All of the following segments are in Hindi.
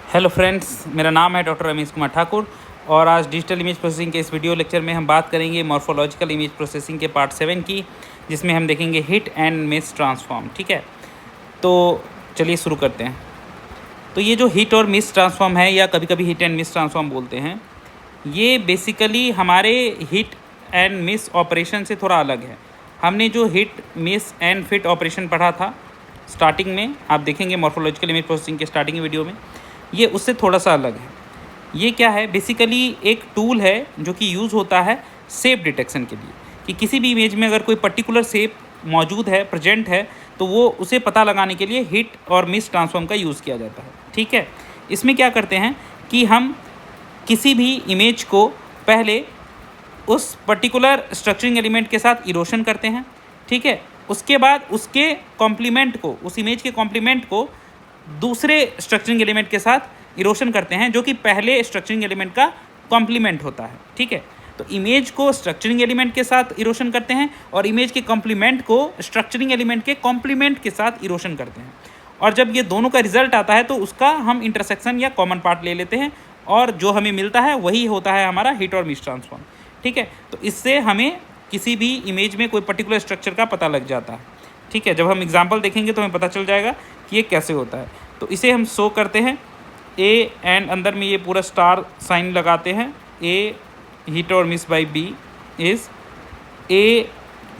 हेलो फ्रेंड्स, मेरा नाम है डॉक्टर रमेश कुमार ठाकुर और आज डिजिटल इमेज प्रोसेसिंग के इस वीडियो लेक्चर में हम बात करेंगे मॉर्फोलॉजिकल इमेज प्रोसेसिंग के पार्ट 7 की, जिसमें हम देखेंगे हिट एंड मिस ट्रांसफॉर्म। ठीक है, तो चलिए शुरू करते हैं। तो ये जो हिट और मिस ट्रांसफॉर्म है या कभी कभी हिट एंड मिस ट्रांसफॉर्म बोलते हैं, ये बेसिकली हमारे हिट एंड मिस ऑपरेशन से थोड़ा अलग है। हमने जो hit miss and fit operation पढ़ा था स्टार्टिंग में, आप देखेंगे मॉर्फोलॉजिकल इमेज प्रोसेसिंग के स्टार्टिंग वीडियो में, ये उससे थोड़ा सा अलग है। ये क्या है, बेसिकली एक टूल है जो कि यूज़ होता है शेप डिटेक्शन के लिए, कि किसी भी इमेज में अगर कोई पर्टिकुलर शेप मौजूद है, प्रेजेंट है, तो वो उसे पता लगाने के लिए हिट और मिस ट्रांसफॉर्म का यूज़ किया जाता है। ठीक है, इसमें क्या करते हैं कि हम किसी भी इमेज को पहले उस पर्टिकुलर स्ट्रक्चरिंग एलिमेंट के साथ इरोशन करते हैं। ठीक है, उसके बाद उसके कॉम्प्लीमेंट को, उस इमेज के कॉम्प्लीमेंट को दूसरे स्ट्रक्चरिंग एलिमेंट के साथ इरोशन करते हैं जो कि पहले स्ट्रक्चरिंग एलिमेंट का कॉम्प्लीमेंट होता है। ठीक है, तो इमेज को स्ट्रक्चरिंग एलिमेंट के साथ इरोशन करते हैं और इमेज के कॉम्प्लीमेंट को स्ट्रक्चरिंग एलिमेंट के कॉम्प्लीमेंट के साथ इरोशन करते हैं। और जब ये दोनों का रिजल्ट आता है तो उसका हम इंटरसेक्शन या कॉमन पार्ट ले लेते हैं और जो हमें मिलता है वही होता है हमारा हिट और मिस ट्रांसफॉर्म। ठीक है, तो इससे हमें किसी भी इमेज में कोई पर्टिकुलर स्ट्रक्चर का पता लग जाता है। ठीक है, जब हम एग्जाम्पल देखेंगे तो हमें पता चल जाएगा कि ये कैसे होता है। तो इसे हम शो करते हैं ए एंड अंदर में ये पूरा स्टार साइन लगाते हैं। ए हिट और miss by B is, A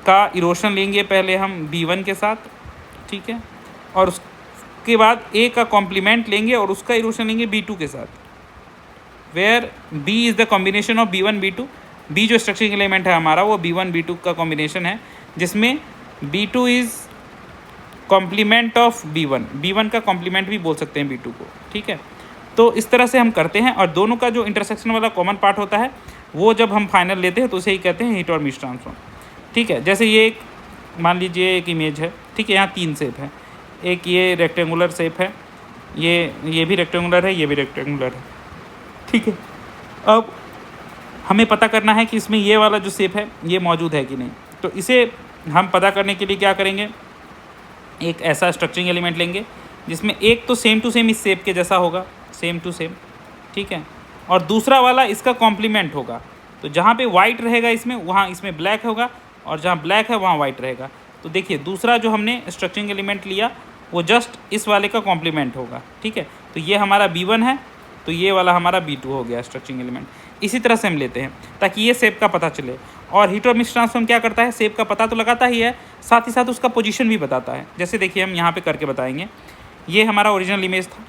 का इरोशन लेंगे पहले हम B1 के साथ। ठीक है, और उसके बाद ए का कॉम्प्लीमेंट लेंगे और उसका इरोशन लेंगे B2 के साथ, where B is the combination of B1 B2। B जो स्ट्रक्चरिंग एलिमेंट है हमारा वो B1 B2 का कॉम्बिनेशन है, जिसमें B2 is complement of B1 का कॉम्प्लीमेंट भी बोल सकते हैं B2 को। ठीक है, तो इस तरह से हम करते हैं और दोनों का जो इंटरसेक्शन वाला कॉमन पार्ट होता है वो जब हम फाइनल लेते हैं तो उसे ही कहते हैं हिट और मिस ट्रांसफॉर्म। ठीक है, जैसे ये एक मान लीजिए एक इमेज है। ठीक है, यहाँ 3 शेप है। एक ये रेक्टेंगुलर शेप है, ये भी रेक्टेंगुलर है, ये भी रेक्टेंगुलर है। ठीक है, अब हमें पता करना है कि इसमें ये वाला जो शेप है ये मौजूद है कि नहीं। तो इसे हम पता करने के लिए क्या करेंगे, एक ऐसा स्ट्रक्चरिंग एलिमेंट लेंगे जिसमें एक तो सेम टू सेम इस शेप के जैसा होगा, सेम टू सेम। ठीक है, और दूसरा वाला इसका कॉम्प्लीमेंट होगा। तो जहाँ पे वाइट रहेगा इसमें, वहाँ इसमें ब्लैक होगा, और जहाँ ब्लैक है वहाँ वाइट रहेगा। तो देखिए दूसरा जो हमने स्ट्रक्चरिंग एलिमेंट लिया वो जस्ट इस वाले का कॉम्प्लीमेंट होगा। ठीक है, तो ये हमारा B1 है, तो ये वाला हमारा B2 हो गया स्ट्रक्चरिंग एलिमेंट। इसी तरह से हम लेते हैं ताकि ये शेप का पता चले। और हिट और मिस ट्रांसफॉर्म क्या करता है, शेप का पता तो लगाता ही है, साथ ही साथ उसका पोजीशन भी बताता है। जैसे देखिए हम यहाँ पे करके बताएंगे, ये हमारा ओरिजिनल इमेज था।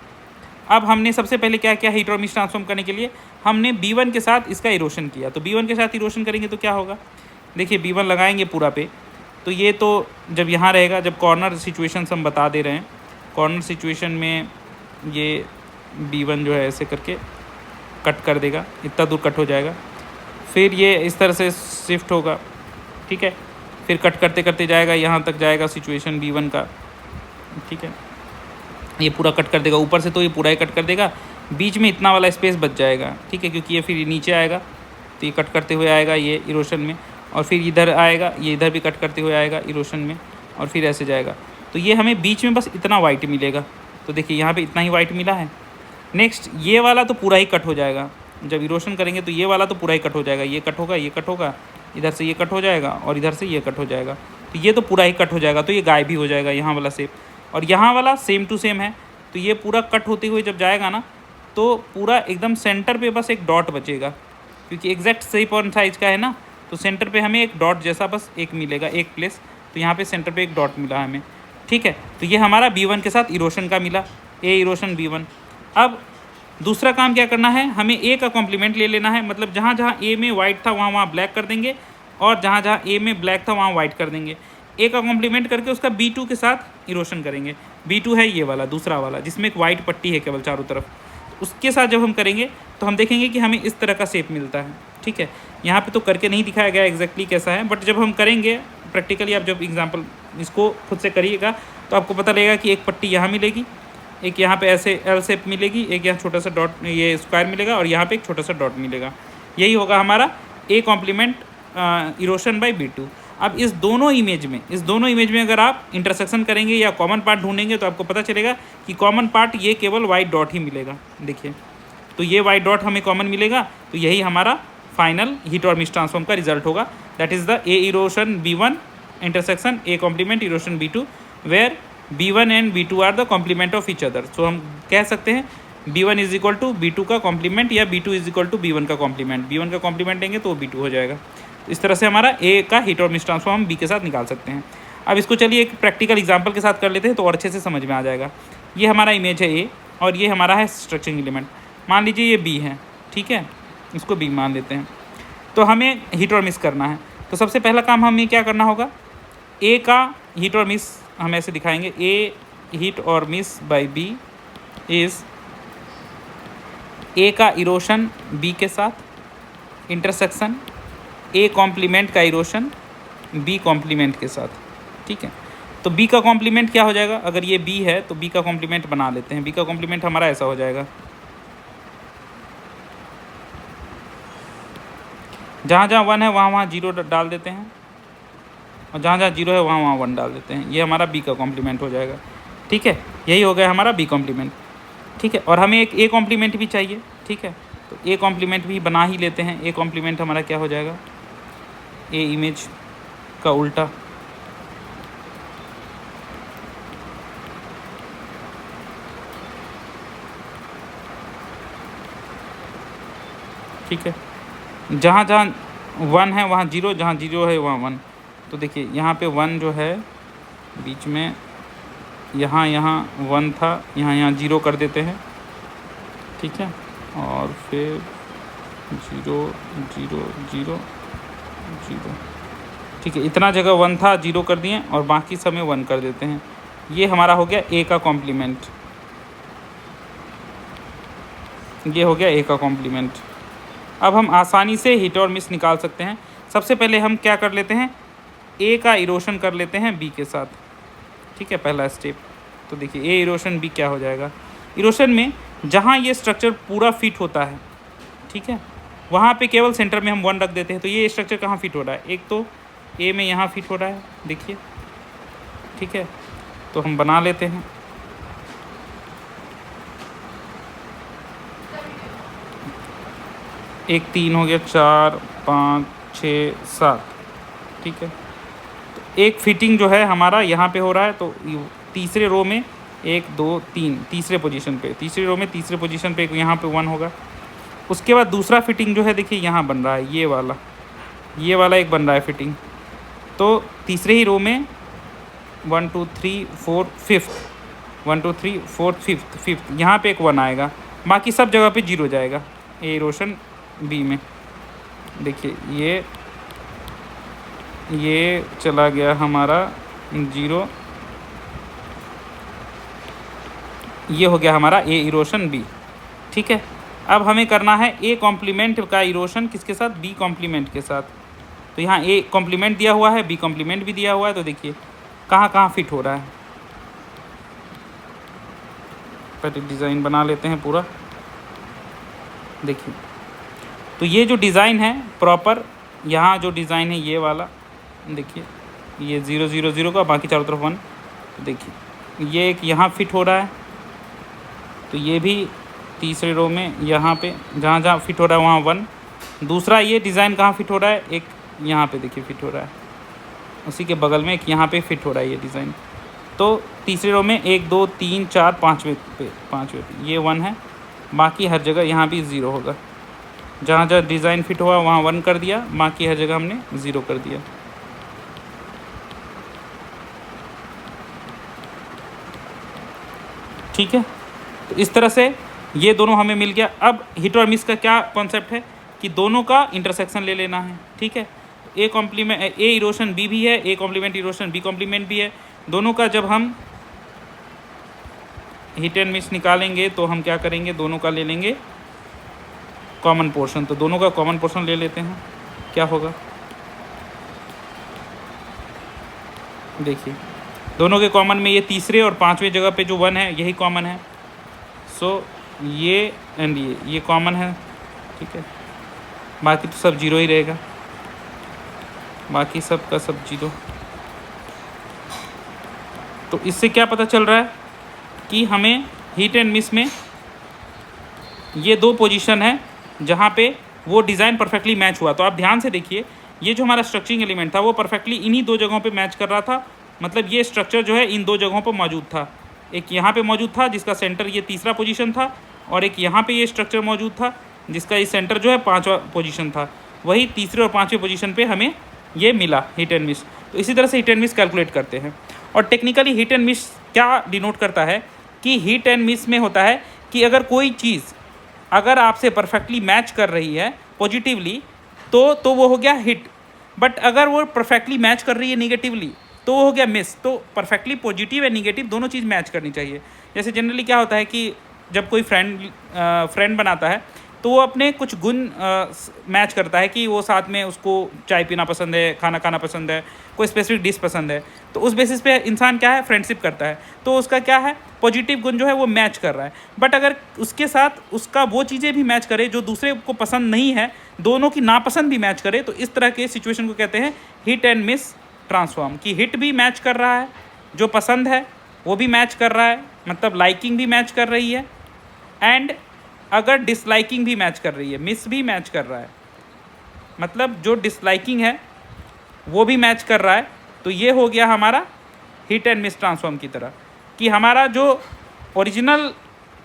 अब हमने सबसे पहले क्या किया, हिट और मिस ट्रांसफॉर्म करने के लिए हमने B1 के साथ इसका इरोशन किया। तो B1 के साथ इरोशन करेंगे तो क्या होगा, देखिए B1 लगाएंगे पूरा पे, तो ये तो जब यहाँ रहेगा, जब कॉर्नर सिचुएशन हम बता दे रहे हैं, कॉर्नर सिचुएशन में ये B1 जो है ऐसे करके कट कर देगा, इतना दूर कट हो जाएगा, फिर ये इस तरह से शिफ्ट होगा। ठीक है, फिर कट करते करते जाएगा, यहाँ तक जाएगा सिचुएशन B1 का। ठीक है, ये पूरा कट कर देगा ऊपर से, तो ये पूरा ही कट कर देगा, बीच में इतना वाला स्पेस बच जाएगा। ठीक है, क्योंकि ये फिर नीचे आएगा तो ये कट करते हुए आएगा ये इरोशन में, और फिर इधर आएगा, ये इधर भी कट करते हुए आएगा इरोशन में, और फिर ऐसे जाएगा। तो ये हमें बीच में बस इतना वाइट मिलेगा। तो देखिए यहाँ पे इतना ही वाइट मिला है। नेक्स्ट ये वाला तो पूरा ही कट हो जाएगा, जब इरोशन करेंगे तो ये वाला तो पूरा ही कट हो जाएगा, ये कट होगा, ये कट होगा, इधर से ये कट हो जाएगा और इधर से ये कट हो जाएगा, तो ये तो पूरा ही कट हो जाएगा, तो ये गायब भी हो जाएगा यहाँ वाला शेप। और यहाँ वाला सेम टू सेम है, तो ये पूरा कट होते हुए जब जाएगा ना, तो पूरा एकदम सेंटर पे बस एक डॉट बचेगा, क्योंकि एग्जैक्ट शेप और साइज का है ना, तो सेंटर पे हमें एक डॉट जैसा बस एक मिलेगा, एक प्लेस। तो यहाँ पे सेंटर पे एक डॉट मिला हमें। ठीक है, तो ये हमारा B1 के साथ इरोशन का मिला, ए इरोशन B1। अब दूसरा काम क्या करना है, हमें ए का कॉम्प्लीमेंट ले लेना है, मतलब जहाँ जहाँ ए में वाइट था वहाँ वहाँ ब्लैक कर देंगे, और जहाँ जहाँ ए में ब्लैक था वहाँ वाइट कर देंगे। ए का कॉम्प्लीमेंट करके उसका B2 के साथ इरोशन करेंगे। B2 है ये वाला, दूसरा वाला जिसमें एक वाइट पट्टी है केवल चारों तरफ। उसके साथ जब हम करेंगे तो हम देखेंगे कि हमें इस तरह का शेप मिलता है। ठीक है, यहाँ पे तो करके नहीं दिखाया गया एग्जैक्टली कैसा है, बट जब हम करेंगे प्रैक्टिकली, आप जब एग्जाम्पल इसको खुद से करिएगा तो आपको पता लगेगा कि एक पट्टी यहाँ मिलेगी, एक यहाँ पे ऐसे L शेप मिलेगी, एक यहाँ छोटा सा डॉट, ये स्क्वायर मिलेगा, और यहाँ पे एक छोटा सा डॉट मिलेगा। यही होगा हमारा ए कॉम्प्लीमेंट इरोशन बाय B2। अब इस दोनों इमेज में अगर आप इंटरसेक्शन करेंगे या कॉमन पार्ट ढूंढेंगे तो आपको पता चलेगा कि कॉमन पार्ट ये केवल वाइट डॉट ही मिलेगा। देखिए, तो ये वाइट डॉट हमें कॉमन मिलेगा, तो यही हमारा फाइनल हीट और मिस्ट ट्रांसफॉर्म का रिजल्ट होगा। That is the A erosion B1 intersection A complement erosion B2 where B1 and B2 are the complement of each other. So हम कह सकते हैं B1 is equal to B2 का कॉम्प्लीमेंट या B2 is equal to B1 का कॉम्प्लीमेंट। B1 का कॉम्प्लीमेंट लेंगे तो B2 हो जाएगा। इस तरह से हमारा ए का हीट और मिस्ट ट्रांसफॉर्म हम बी के साथ निकाल सकते हैं। अब इसको चलिए एक प्रैक्टिकल एग्जांपल के साथ कर लेते हैं तो और अच्छे से समझ में आ जाएगा। ये हमारा इमेज है ए और ये हमारा है स्ट्रक्चरिंग एलिमेंट। मान लीजिए ये बी है, ठीक है, इसको बी मान लेते हैं। तो हमें हीट और मिस करना है, तो सबसे पहला काम हमें क्या करना होगा, ए का हीट और मिस हम ऐसे दिखाएंगे, ए हीट और miss by B is A का इरोशन बी के साथ इंटरसेक्शन ए कॉम्प्लीमेंट का इरोशन बी कॉम्प्लीमेंट के साथ, ठीक है। तो बी का कॉम्प्लीमेंट क्या हो जाएगा, अगर ये बी है तो बी का कॉम्प्लीमेंट बना लेते हैं। बी का कॉम्प्लीमेंट हमारा ऐसा हो जाएगा, जहाँ जहाँ 1 है वहाँ वहाँ 0 डाल देते हैं और जहाँ जहाँ 0 है वहाँ वहाँ 1 डाल देते हैं। ये हमारा बी का कॉम्प्लीमेंट हो जाएगा, ठीक है। यही हो गया हमारा बी कॉम्प्लीमेंट, ठीक है। और हमें एक ए कॉम्प्लीमेंट भी चाहिए, ठीक है, तो ए कॉम्प्लीमेंट भी बना ही लेते हैं। ए कॉम्प्लीमेंट हमारा क्या हो जाएगा, ए इमेज का उल्टा, ठीक है। जहाँ जहाँ 1 है वहाँ 0, जहाँ 0 है वहाँ 1। तो देखिए यहाँ पे 1 जो है बीच में, यहाँ 1 था, यहाँ 0 कर देते हैं, ठीक है। और फिर 0 0 0 0, ठीक है। इतना जगह 1 था, 0 कर दिए और बाकी सब में 1 कर देते हैं। ये हमारा हो गया ए का कॉम्प्लीमेंट, ये हो गया ए का कॉम्प्लीमेंट। अब हम आसानी से हिट और मिस निकाल सकते हैं। सबसे पहले हम क्या कर लेते हैं, ए का इरोशन कर लेते हैं बी के साथ, ठीक है, पहला स्टेप। तो देखिए ए इरोशन बी क्या हो जाएगा, इरोशन में जहाँ ये स्ट्रक्चर पूरा फिट होता है, ठीक है, वहाँ पे केवल सेंटर में हम 1 रख देते हैं। तो ये स्ट्रक्चर कहाँ फिट हो रहा है, एक तो ए में यहाँ फिट हो रहा है, देखिए, ठीक है। तो हम बना लेते हैं, एक 3 हो गया, 4 5 6 7, ठीक है। तो एक फिटिंग जो है हमारा यहाँ पे हो रहा है, तो तीसरे रो में 1 2 3 तीसरे पोजीशन पे, तीसरी रो में तीसरे पोजीशन पे यहाँ पे 1 होगा। उसके बाद दूसरा फिटिंग जो है देखिए यहाँ बन रहा है, ये वाला एक बन रहा है फिटिंग। तो तीसरे ही रो में 1 2 3 4 5th 1 2 3 4 5th यहाँ पे एक 1 आएगा, बाकी सब जगह पे 0 जाएगा ए इरोशन बी में। देखिए ये चला गया हमारा 0, ये हो गया हमारा ए इरोशन बी, ठीक है। अब हमें करना है ए कॉम्प्लीमेंट का इरोशन किसके साथ, बी कॉम्प्लीमेंट के साथ। तो यहाँ ए कॉम्प्लीमेंट दिया हुआ है, बी कॉम्प्लीमेंट भी दिया हुआ है। तो देखिए कहाँ कहाँ फिट हो रहा है, पहले डिज़ाइन बना लेते हैं पूरा। देखिए तो ये जो डिज़ाइन है प्रॉपर, यहाँ जो डिज़ाइन है ये वाला, देखिए ये 0 0 0 का, बाकी चारों तरफ 1। तो देखिए ये एक यहाँ फिट हो रहा है, तो ये भी तीसरे रो में यहाँ पे जहाँ जहाँ फिट हो रहा है वहाँ 1। दूसरा ये डिज़ाइन कहाँ फिट हो रहा है, एक यहाँ पे देखिए फिट हो रहा है, उसी के बगल में एक यहाँ पे फिट हो रहा है ये डिज़ाइन। तो तीसरे रो में 1 2 3 4 5वें पे ये 1 है, बाकी हर जगह यहाँ भी 0 होगा। जहाँ जहाँ डिज़ाइन फिट हुआ वहाँ 1 कर दिया, बाकी हर जगह हमने 0 कर दिया। ठीक है, तो इस तरह से ये दोनों हमें मिल गया। अब हिट और मिस का क्या कॉन्सेप्ट है कि दोनों का इंटरसेक्शन ले लेना है, ठीक है। A complement A erosion B भी है, A complement erosion B complement भी है। दोनों का जब हम हिट एंड मिस निकालेंगे तो हम क्या करेंगे, दोनों का ले लेंगे कॉमन पोर्शन। तो दोनों का कॉमन पोर्शन ले लेते हैं, क्या होगा देखिए, दोनों के कॉमन में ये तीसरे और 5वें जगह पे जो 1 है यही कॉमन है। सो ये एंड ये कॉमन है, ठीक है, बाकी तो सब 0 ही रहेगा। बाकी सब का सब 0। तो इससे क्या पता चल रहा है कि हमें हिट एंड मिस में ये 2 पोजीशन है जहाँ पे वो डिज़ाइन परफेक्टली मैच हुआ। तो आप ध्यान से देखिए, ये जो हमारा स्ट्रक्चरिंग एलिमेंट था वो परफेक्टली इन्हीं 2 जगहों पे मैच कर रहा था। मतलब ये स्ट्रक्चर जो है इन 2 जगहों पर मौजूद था। एक यहाँ पे मौजूद था जिसका सेंटर ये तीसरा पोजीशन था, और एक यहाँ पे ये स्ट्रक्चर मौजूद था जिसका ये सेंटर जो है 5वां पोजीशन था। वही तीसरे और 5वें पोजीशन पे हमें ये मिला हिट एंड मिस। तो इसी तरह से हिट एंड मिस कैलकुलेट करते हैं। और टेक्निकली हिट एंड मिस क्या डिनोट करता है कि हिट एंड मिस में होता है कि अगर कोई चीज़ अगर आपसे परफेक्टली मैच कर रही है पॉजिटिवली तो वो हो गया हिट, बट अगर वो परफेक्टली मैच कर रही है निगेटिवली तो वो हो गया मिस। तो परफेक्टली पॉजिटिव एंड निगेटिव दोनों चीज़ मैच करनी चाहिए। जैसे जनरली क्या होता है कि जब कोई फ्रेंड बनाता है तो वो अपने कुछ गुण मैच करता है कि वो साथ में उसको चाय पीना पसंद है, खाना खाना पसंद है, कोई स्पेसिफिक डिश पसंद है। तो उस बेसिस पे इंसान क्या है, फ्रेंडशिप करता है। तो उसका क्या है, पॉजिटिव गुण जो है वो मैच कर रहा है। बट अगर उसके साथ उसका वो चीज़ें भी मैच करे जो दूसरे को पसंद नहीं है, दोनों की नापसंद भी मैच करे, तो इस तरह के सिचुएशन को कहते हैं हिट एंड मिस ट्रांसफॉर्म। कि हिट भी मैच कर रहा है, जो पसंद है वो भी मैच कर रहा है, मतलब लाइकिंग भी मैच कर रही है, एंड अगर डिसलाइकिंग भी मैच कर रही है, मिस भी मैच कर रहा है, मतलब जो डिसलाइकिंग है वो भी मैच कर रहा है। तो ये हो गया हमारा हिट एंड मिस ट्रांसफॉर्म की तरह, कि हमारा जो ओरिजिनल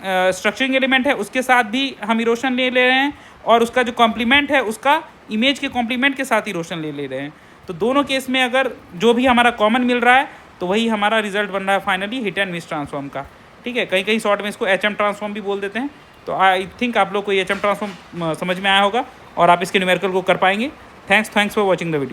स्ट्रक्चरिंग एलिमेंट है उसके साथ भी हम इरोशन ले रहे हैं, और उसका जो कॉम्प्लीमेंट है उसका इमेज के कॉम्प्लीमेंट के साथ इरोशन ले रहे हैं। तो दोनों केस में अगर जो भी हमारा कॉमन मिल रहा है तो वही हमारा रिजल्ट बन रहा है finally hit and miss transform का। ठीक है, कहीं कहीं शॉर्ट में इसको HM ट्रांसफॉर्म भी बोल देते हैं। तो आई थिंक आप लोग को HM ट्रांसफॉर्म समझ में आया होगा और आप इसके न्यूमेरिकल को कर पाएंगे। Thanks for watching the video.